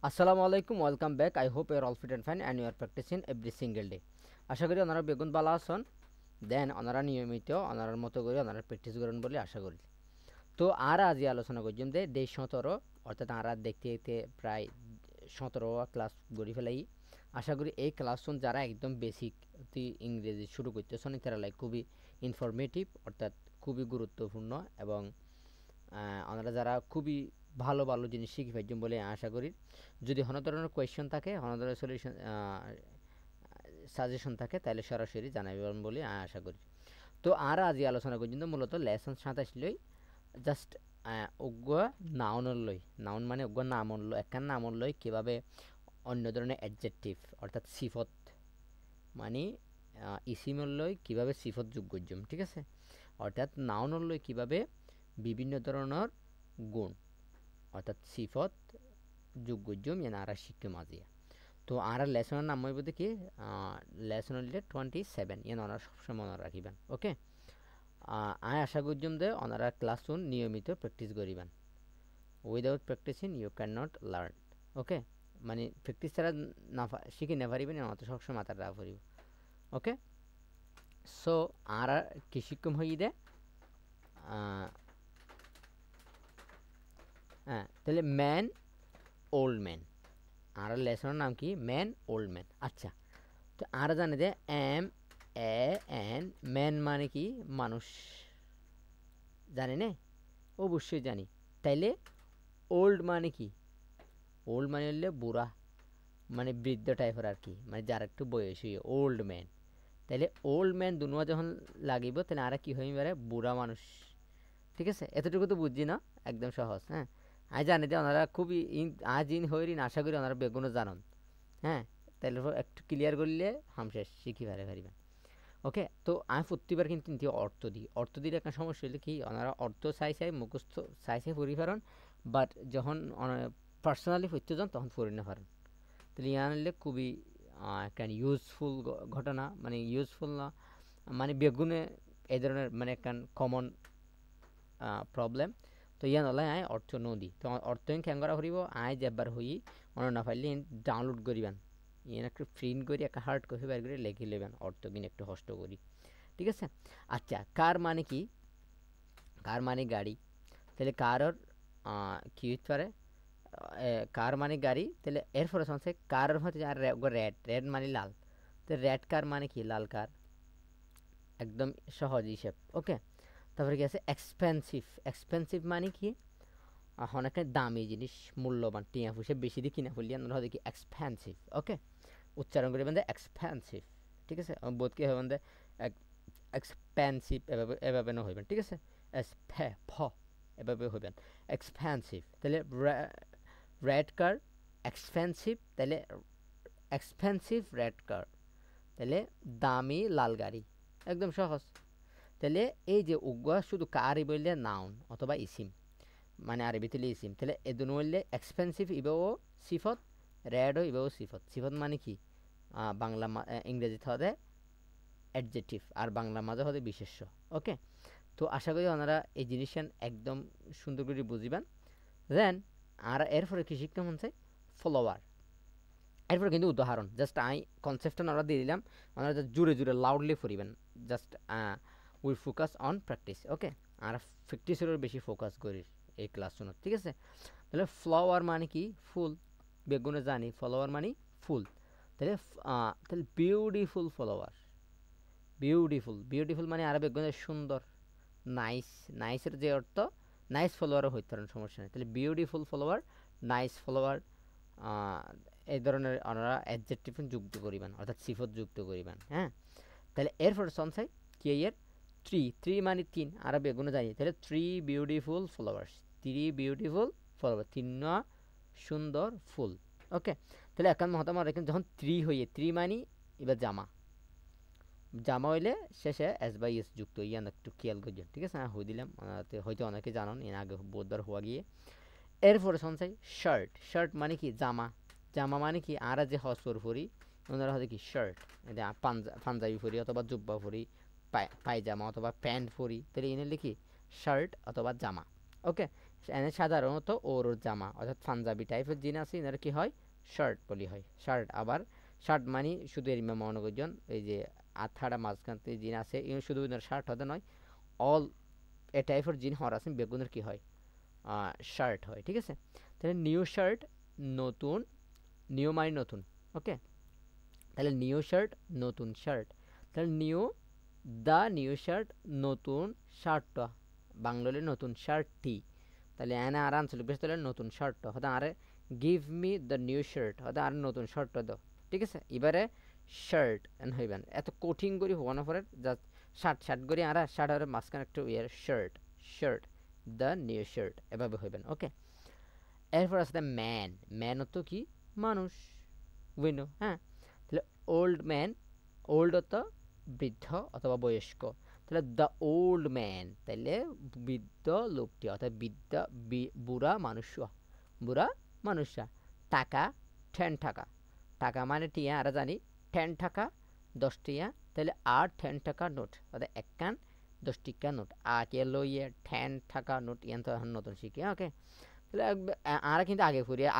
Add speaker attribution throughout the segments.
Speaker 1: আসসালামু আলাইকুম, welcome back. I hope you're all fit and fine and you are practising every single day. আশা করি ওনারা বেগুন বালা আসন, দেন ওনারা নিয়মিত ওনার মতো করে ওনারা প্র্যাকটিস করেন বলে আশা করি। তো আর আজি আলোচনা করছিলাম যে ডে 17, অর্থাৎ আর দেখতে দেখতে প্রায় 17 ক্লাস গড়ি ফেলাই। আশা করি এই ক্লাস যারা একদম বেসিক ইংরেজি শুরু করতেছেন তারা খুবই ইনফরমেটিভ, অর্থাৎ খুবই গুরুত্বপূর্ণ, এবং ওনারা যারা খুবই ভালো ভালো জিনিস শিখে ফেলছেন বলে আশা করি। যদি কোনো ধরনের কোয়েশ্চন থাকে, কোনো ধরনের সলিউশন সাজেশন থাকে, তাহলে সরাসরি জানাবেন বলে আশা করি। তো আর আজি আলোচনা পর্যন্ত মূলত লেসন 27 লই জাস্ট অজ্ঞ নাউন লই। নাউন মানে অজ্ঞ নাম লই, একখান নাম লই কীভাবে অন্য ধরনের অ্যাডজেক্টিভ অর্থাৎ সিফত মানে ইসিমল লই কীভাবে সিফত যোগ করজম, ঠিক আছে। অর্থাৎ নাউন লই কীভাবে বিভিন্ন ধরনের গুণ অর্থাৎ সিফত যোগ করজম আর শিক্ষম আজিয়া। তো আর লেসনের নাম হইব কি লেসন হইলে 27, ওনারা সবসময় মনে রাখিবেন। ওকে, আয় আশা করজম যে ওনারা ক্লাস নিয়মিত প্র্যাকটিস করিবেন। Without practising you can not learn. Okay, মানে প্র্যাকটিস ছাড়া না শিখে না পারিবেন, তো সবসময় মাথায় রাখা পারিব। ওকে, সো আর কি শিক্ষম হই দে হ্যাঁ, তাহলে ম্যান ওল্ড ম্যান। আর লেসনের নাম কি ম্যান ওল্ড ম্যান। আচ্ছা, তো আর জানে যে এম এ এন ম্যান মানে কি মানুষ, জানি না? অবশ্যই জানি। তাইলে ওল্ড মানে কি? ওল্ড মানে হলে বুড়া, মানে বৃদ্ধ টাইপের আর কি, মানে যার একটু বয়সী ওল্ড ম্যান। তাইলে ওল্ড ম্যান দুনুয়া যখন লাগিব তাহলে আর কি হয়ে পারে? বুড়া মানুষ। ঠিক আছে, এতটুকু তো বুঝছি না, একদম সহজ। হ্যাঁ, আমি জানি যে ওনারা খুবই আজ ইন হইরিন, আশা করি ওনারা বেগুনও জানন। হ্যাঁ, তাহলে একটু ক্লিয়ার করলে হামশেষ শিখি পারিবেন। ওকে, তো আমি প্রতিবার কিন্তু অর্থ দিলে একটা সমস্যা হলে কি ওনারা অর্থ চাই মুখস্থ চাই পরিফারণ, বাট যখন পার্সোনালি পড়তে যান তখন পড়ে না পারেন। তাহলে ইয়ান হলে খুবই একটা ইউজফুল ঘটনা, মানে ইউজফুল না, মানে বেগুনে এই ধরনের মানে একটা কমন প্রবলেম। তো ইয়ান হলে আয় অর্থ নদী, তো অর্থ ক্যাং করা করিব আয় যাবার হই অন্য না পারলে ডাউনলোড করিবেন, ইয়ান একটু প্রিন্ট করি একটা হার্ড কপি বের করে লিখে নেবেন অর্থ কিনে একটু কষ্ট করি। ঠিক আছে। আচ্ছা, কার মানে কি? কার মানে গাড়ি। তাহলে কারর কি হইতে পারে? কার মানে গাড়ি, তাহলে এরপরে শুনছে কারের হচ্ছে আর রেড, রেড মানে লাল। তো রেড কার মানে কি? লাল কার। একদম সহজ হিসেব। ওকে, তারপরে কি আছে? এক্সপেন্সিভ। এক্সপেন্সিভ মানে কি? অনেক দামি জিনিস, মূল্যবান, টিয়া ফুসে বেশি দিয়ে কিনা ফুলিয়ে আমরা দেখি এক্সপেন্সিভ। ওকে, উচ্চারণ করে বান্ধে এক্সপেন্সিভ। ঠিক আছে, বোধ কি হবে বান্ধে এক্সপেন্সিভ, এভাবে এভাবে না হইবেন। ঠিক আছে, ফ এভাবে হইবেন এক্সপেন্সিভ। তাহলে রেড কার এক্সপেন্সিভ, তাহলে এক্সপেন্সিভ রেড কার, তাহলে দামি লাল গাড়ি। একদম সহজ। তাহলে এই যে উগুয়া শুধু কারই বললে নাউন অথবা ইসিম, মানে আরবিতে ইসিম, তাহলে এ দুনো বললে এক্সপেন্সিভ ইবেও সিফত, রেডও ইবেও সিফত। সিফত মানে কি? বাংলা ইংরেজিতে হবে অ্যাডজেক্টিভ, আর বাংলা মাঝে হবে বিশেষ্য। ওকে, তো আশা করি ওনারা এই জিনিসটা একদম সুন্দর করে বুঝিবেন। দেন আর এরপরে কি শিখতে মন চাই? ফলোয়ার। এরপরে কিন্তু উদাহরণ জাস্ট আই কনসেপ্টটা আমরা দিয়ে দিলাম, ওনারা জাস্ট জুড়ে জুড়ে লাউডলি পড়িবেন। Just we focus on practice. Okay, আর প্র্যাকটিসের বেশি ফোকাস করি এই ক্লাস শুনো। ঠিক আছে, তাহলে ফ্লাওয়ার মানে কি? ফুল। বেগুনে জানি ফ্লাওয়ার মানে ফুল। তাহলে তাহলে বিউটিফুল ফ্লাওয়ার। বিউটিফুল, বিউটিফুল মানে আর বেগুনে সুন্দর, নাইস। নাইসের যে অর্থ নাইস ফলোয়ারও হইতে পারেন, সমস্যা নেই। তাহলে বিউটিফুল ফলোয়ার, নাইস ফলোয়ার, এই ধরনের ওনারা অ্যাডজেক্টিভ যুক্ত করিবেন, অর্থাৎ সিফত যুক্ত করিবেন। হ্যাঁ, তাহলে এরপর সনসাই কি এর? ট্রি। ট্রি মানে তিন, আর বেগুনে জানি। তাহলে three beautiful flowers, three beautiful flower, তিন সুন্দর ফুল। ওকে, তাহলে এখন মহতামা রেখেন যখন থ্রি হইয়ে, থ্রি মানি এবার জামা, জামা হইলে শেষে এস বাই এস যুক্ত, ইয়ান একটু খেয়াল করছেন। ঠিক আছে, হয়ে দিলাম, হয়তো অনেকে জানান এর আগে বহুতবার হওয়া গিয়ে। এরপরে সনসাই শার্ট। শার্ট মানে কি? জামা। জামা মানে কি? আর যে হসর ফরি ওনারা হয়তো কি শার্ট, এটা পাঞ্জাবি ফরি অথবা জুব্বা ফরি, পায়জামা অথবা প্যান্ট ফরি, তাহলে এনে লিখি শার্ট অথবা জামা। ওকে, এনে সাধারণত ওর জামা অর্থাৎ পাঞ্জাবি টাইপের জিন আছে এনার কি হয় শার্ট বলি হয় শার্ট আবার শার্ট মানে শুধু এরিমা মনোগজন এই যে আথাড়া মাঝখানতে জিন আছে শুধু এনার শার্ট হতে নয় অল এ টাইপের জিন হওয়ার আছে বেগুনের কি হয় শার্ট হয় ঠিক আছে তাহলে নিউ শার্ট নতুন নিউ মানে নতুন ওকে তাহলে নিউ শার্ট নতুন শার্ট তাহলে নিউ দ্য নিউ শার্ট নতুন শার্টটা বাংলায় নতুন শার্টটি তাহলে এনে আর আঞ্চলিক ভাষা তাহলে নতুন শার্টটা হয়তো আরে give me the new shirt হয়তো আর নতুন শার্টটা দাও ঠিক আছে এবারে শার্ট এন হইবেন এত কঠিন করে হওয়ানো পরে জাস্ট শার্ট শার্ট করে আর শার্টের মাঝখানে একটু ইয়ার shirt shirt the new shirt এভাবে হইবেন ওকে এরপর আছে ম্যান ম্যান তো কি মানুষ উইনো হ্যাঁ তাহলে ওল্ড ম্যান ওল্ড তো বৃদ্ধ অথবা বয়স্ক তাহলে দ্য ওল্ড ম্যান তাহলে বৃদ্ধ লোকটি অর্থাৎ বুড়া মানুষরা টাকা 10 টাকা টাকা মানে টিয়া আর জানি 10 টাকা 10 টিয়া তাহলে আর 10 টাকা নোট অর্থাৎ একখান 10 টিকা নোট আকে লইয়ে 10 টাকা নোট ইয়ান তো নতুন শিখি ওকে তাহলে আর কিন্তু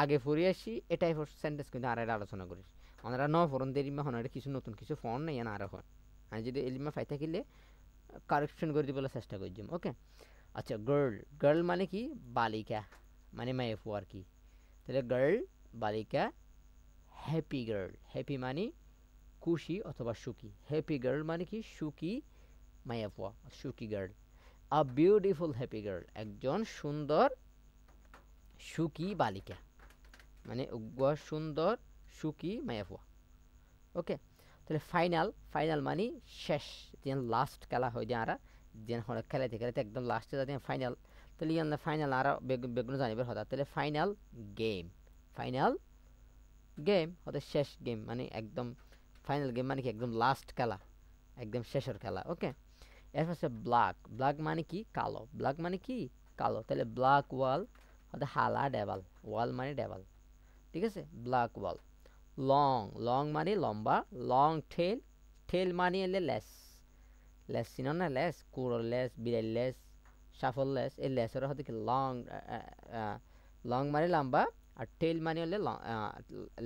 Speaker 1: আগে ফুরিয়ে আসি এটাই সেন্টেন্স কিন্তু আর আলোচনা করিস আমরা ন ফোরন দেরিমা হন কিছু নতুন কিছু ফোন নেই আর হয় আমি যদি এলিমা ফাই থাকিলে কারেকশন করে দিবলে চেষ্টা করছিলাম ওকে আচ্ছা গার্ল গার্ল মানে কি বালিকা মানে মাইফু আর কি তাহলে গার্ল বালিকা হ্যাপি মানে খুশি অথবা সুখী হ্যাপি গার্ল মানে কি সুখী মাইফুয়া সুখী girl a beautiful happy girl একজন সুন্দর সুখী বালিকা মানে সুন্দর সুখী মাইফুয়া ওকে তাহলে ফাইনাল মানে শেষ যেন লাস্ট খেলা হয় যে আর যেন হলে খেলাইতে খেলাইতে একদম লাস্টে যাতে ফাইনাল তাহলে ইয়ান ফাইনাল আর বেগুন জানিবার হঠাৎ তাহলে ফাইনাল গেম হতে শেষ গেম মানে একদম ফাইনাল গেম মানে কি একদম লাস্ট খেলা একদম শেষের খেলা ওকে এরপর হচ্ছে ব্ল্যাক মানে কি কালো তাহলে ব্ল্যাক ওয়াল হতে হালা ডেভাল ওয়াল মানে ডেভাল ঠিক আছে ব্ল্যাক ওয়াল লং মানে লম্বা লং টেল মানে এলে লেস চিনো না লেস কুড়োর লেস বিড়াল লেস সাফল লেস এই লেসের হতে কি লং মানে লম্বা আর টেল মানে হলে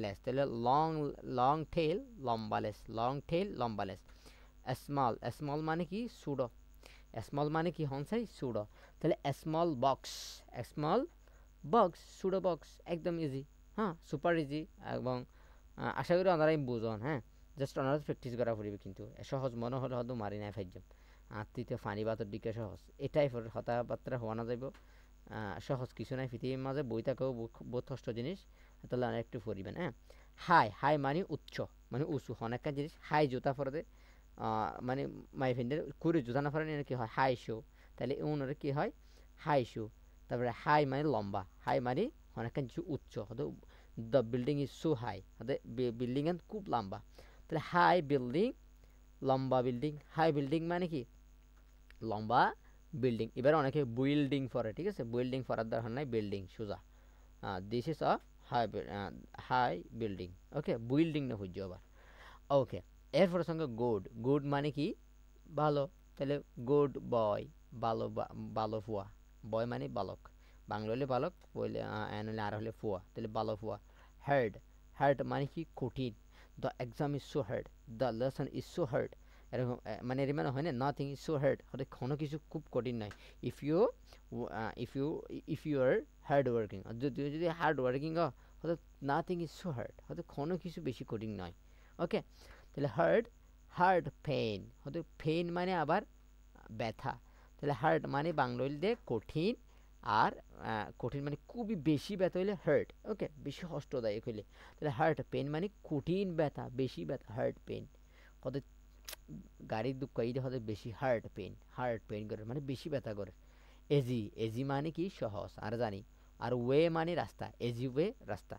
Speaker 1: লেস তাহলে লং টেল লম্বা লেস স্মল মানে কি সুডো স্মল মানে কি হনসাই সুডো তাহলে স্মল বক্স সুডো বক্স একদম ইজি হ্যাঁ সুপার ইজি এবং আশা করি ওনারাই বুঝন হ্যাঁ জাস্ট ওনারা প্র্যাকটিস করা পড়বে কিন্তু সহজ মনে হলে হয়তো মারি নাই ফাইজাম আর তৃতীয় ফানি বাতর দিকে সহজ এটাই হতাবার্তা হওয়া না যাইব সহজ কিছু নাই পৃথিবীর মাঝে বই থাকেও বহুত কষ্ট জিনিস তাহলে অনেক একটু পড়িবেন হ্যাঁ হাই মানে উচ্চ মানে উঁচু অনেকটা জিনিস হাই জুতা পরে মানে মাই ফ্রেন্ডের কুড়ি জুতা না পরে কি হয় হাই শু তাহলে ওনার কি হয় হাই শু তারপরে হাই মানে লম্বা হাই মানে অনেকটা কিছু উচ্চ হয়তো the building is so high হতে বিল্ডিং এর খুব লম্বা তাহলে হাই বিল্ডিং লম্বা বিল্ডিং হাই বিল্ডিং মানে কি লম্বা বিল্ডিং এবার অনেকে বিল্ডিং পরে ঠিক আছে বিল্ডিং পরার দরকার নাই বিল্ডিং সোজা this is a high building okay building না হইজ আবার ওকে এরপর সঙ্গে গুড মানে কি ভালো তাহলে গুড বয় ভালো ফুয়া বয় মানে বালক বাংলা হলে বালক বলে হলে আর হলে ফুয়া তাহলে ভালো ফুয়া হার্ড মানে কি কঠিন the exam is so hard the lesson is so hard এরকম মানে এর মানে হয় না নাথিং ইজ সো হার্ড হয়তো কোনো কিছু খুব কঠিন নয় if you are hard working যদি হার্ড ওয়ার্কিং হয়তো নাথিং ইজ সো হার্ড হয়তো কোনো কিছু বেশি কঠিন নয় ওকে তাহলে হার্ড পেইন হয়তো পেইন মানে আবার ব্যথা তাহলে হার্ড মানে বাংলা হইলে কঠিন আর কঠিন মানে খুবই বেশি ব্যথা হইলে হার্ট ওকে বেশি কষ্টদায়ক হইলে তাহলে হার্ট পেন মানে কঠিন ব্যথা বেশি ব্যথা হার্ট পেন হতে গাড়ির দুঃখ এইটা হতে বেশি হার্ট পেন করে মানে বেশি ব্যথা করে এজি মানে কি সহজ আর জানি আর ওয়ে মানে রাস্তা এজি ওয়ে রাস্তা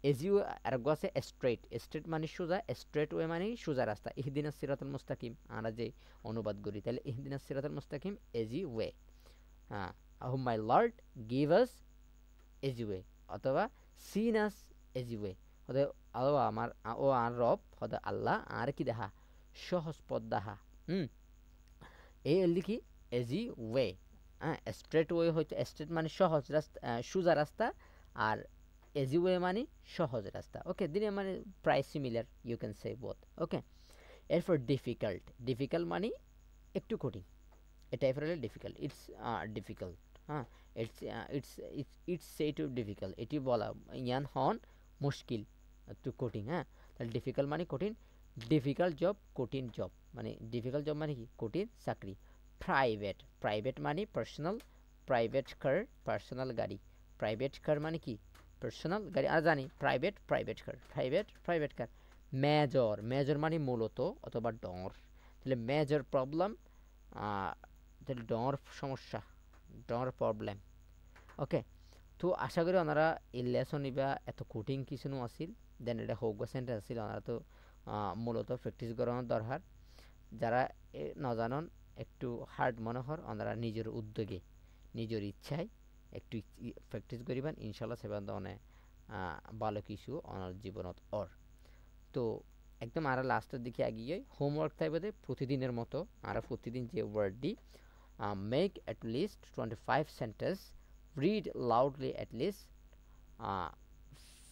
Speaker 1: এজি ওয়ে আর আছে স্ট্রেট মানে সোজা স্ট্রেট ওয়ে মানে সোজা রাস্তা ইহদিনাস সিরাতুল মুস্তাকিম আমরা যে অনুবাদ করি তাহলে ইহদিনাস সিরাতুল মুস্তাকিম এজি ওয়ে হ্যাঁ Oh my Lord, give us easy way অথবা seen us easy way হতে আল্লাহ আমার ও আর রব হতে আল্লাহ আর কি দেখা সহজ পথ দেখা এই লিখি easy way হ্যাঁ, স্ট্রেট ওয়ে হয়তো স্ট্রেট মানে সহজ রাস্তা, সোজা রাস্তা, আর ইজি ওয়ে মানে সহজ রাস্তা। ওকে, দিনে মানে প্রায় similar, you can say both. Okay, এরপর ডিফিকাল্ট, ডিফিকাল্ট মানে একটু কঠিন, এটা এরপর হলো ডিফিকাল্ট, ইটস ডিফিকাল্ট। হ্যাঁ, it's it's it's say to difficult, এটি বলা ইয়ান হন মুশকিল, একটু কঠিন। হ্যাঁ, তাহলে ডিফিকাল্ট মানে কঠিন, ডিফিকাল্ট জব কঠিন জব, মানে ডিফিকাল্ট জব মানে কি কঠিন চাকরি। প্রাইভেট, প্রাইভেট মানে পার্সোনাল, প্রাইভেট কার পার্সোনাল গাড়ি, প্রাইভেট কার মানে কি পার্সোনাল গাড়ি, আর জানি private private car, private private car. Major, major মানে মূলত অথবা ডর, তাহলে মেজর প্রবলেম, তাহলে ডর সমস্যা, ডর প্রবলেম। ওকে, তো আশা করি ওনারা এই লেসন ইবা এত কঠিন কিছু নো আছিল, দেন এটা হোক সেন্টার আছিল, ওনারা তো মূলত প্র্যাকটিস করানোর দরকার। যারা নজানন একটু হার্ড মনে হর, ওনারা নিজের উদ্যোগে নিজের ইচ্ছায় একটু প্র্যাকটিস করিবেন, ইনশাল্লাহ সেবান অনেক ভালো কিছু ওনার জীবনত অর। তো একদম আর লাস্টের দিকে এগিয়ে হোমওয়ার্ক থাকবে প্রতিদিনের মতো, আর প্রতিদিন যে ওয়ার্ডটি make at least 25 sentence, read loudly at least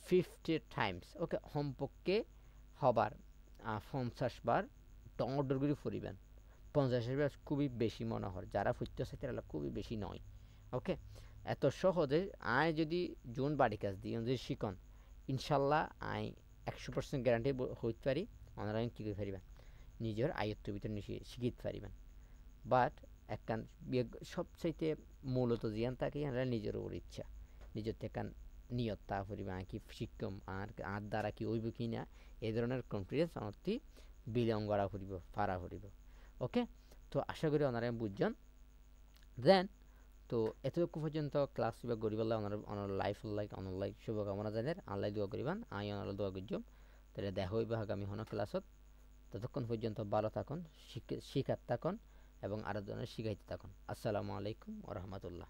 Speaker 1: 50 times. Okay, হোমপক্ষে হবার 50 বার ডর করে ফুরিবেন, 50 বার খুবই বেশি মনে হয়, যারা ফুটতে চাইতে খুবই বেশি নয়। ওকে, এত সহজে আয় যদি জোন বাড়ি কাজ দিই যদি শিখন, ইনশাল্লাহ আই 100% গ্যারান্টি হইতে পারি ওনারা কী করে পারিবেন নিজের আয়ত্তের ভিতরে শিখিতে পারিবেন। বাট একখান সবচাইতে মূলত জিয়ান থাকে আমরা নিজের ওর ইচ্ছা, নিজের থেকে নিয়ত তা পরিবে কি শিক্ষম আর দ্বারা কি হইব কি না, এই ধরনের কনফিডেন্স অনর্থী বিলং করা ফুরিব ফারা ফুরিব। ওকে, তো আশা করি ওনারা বুঝছেন। দেন তো এতটুকু পর্যন্ত ক্লাস বা গরিবাল্লাহ অনার লাইফ অনার লাইফ শুভকামনা জানের, আল্লাহ দোয়া করিবান, আই অনার দোয়া করছম। তাহলে দেখা হইব আগামী হন ক্লাসত। ততক্ষণ পর্যন্ত ভালো থাকুন, শিখাত থাকুন এবং আরো জনের শিখাইতে থাকুন। আসসালামু আলাইকুম ওয়া রাহমাতুল্লাহ।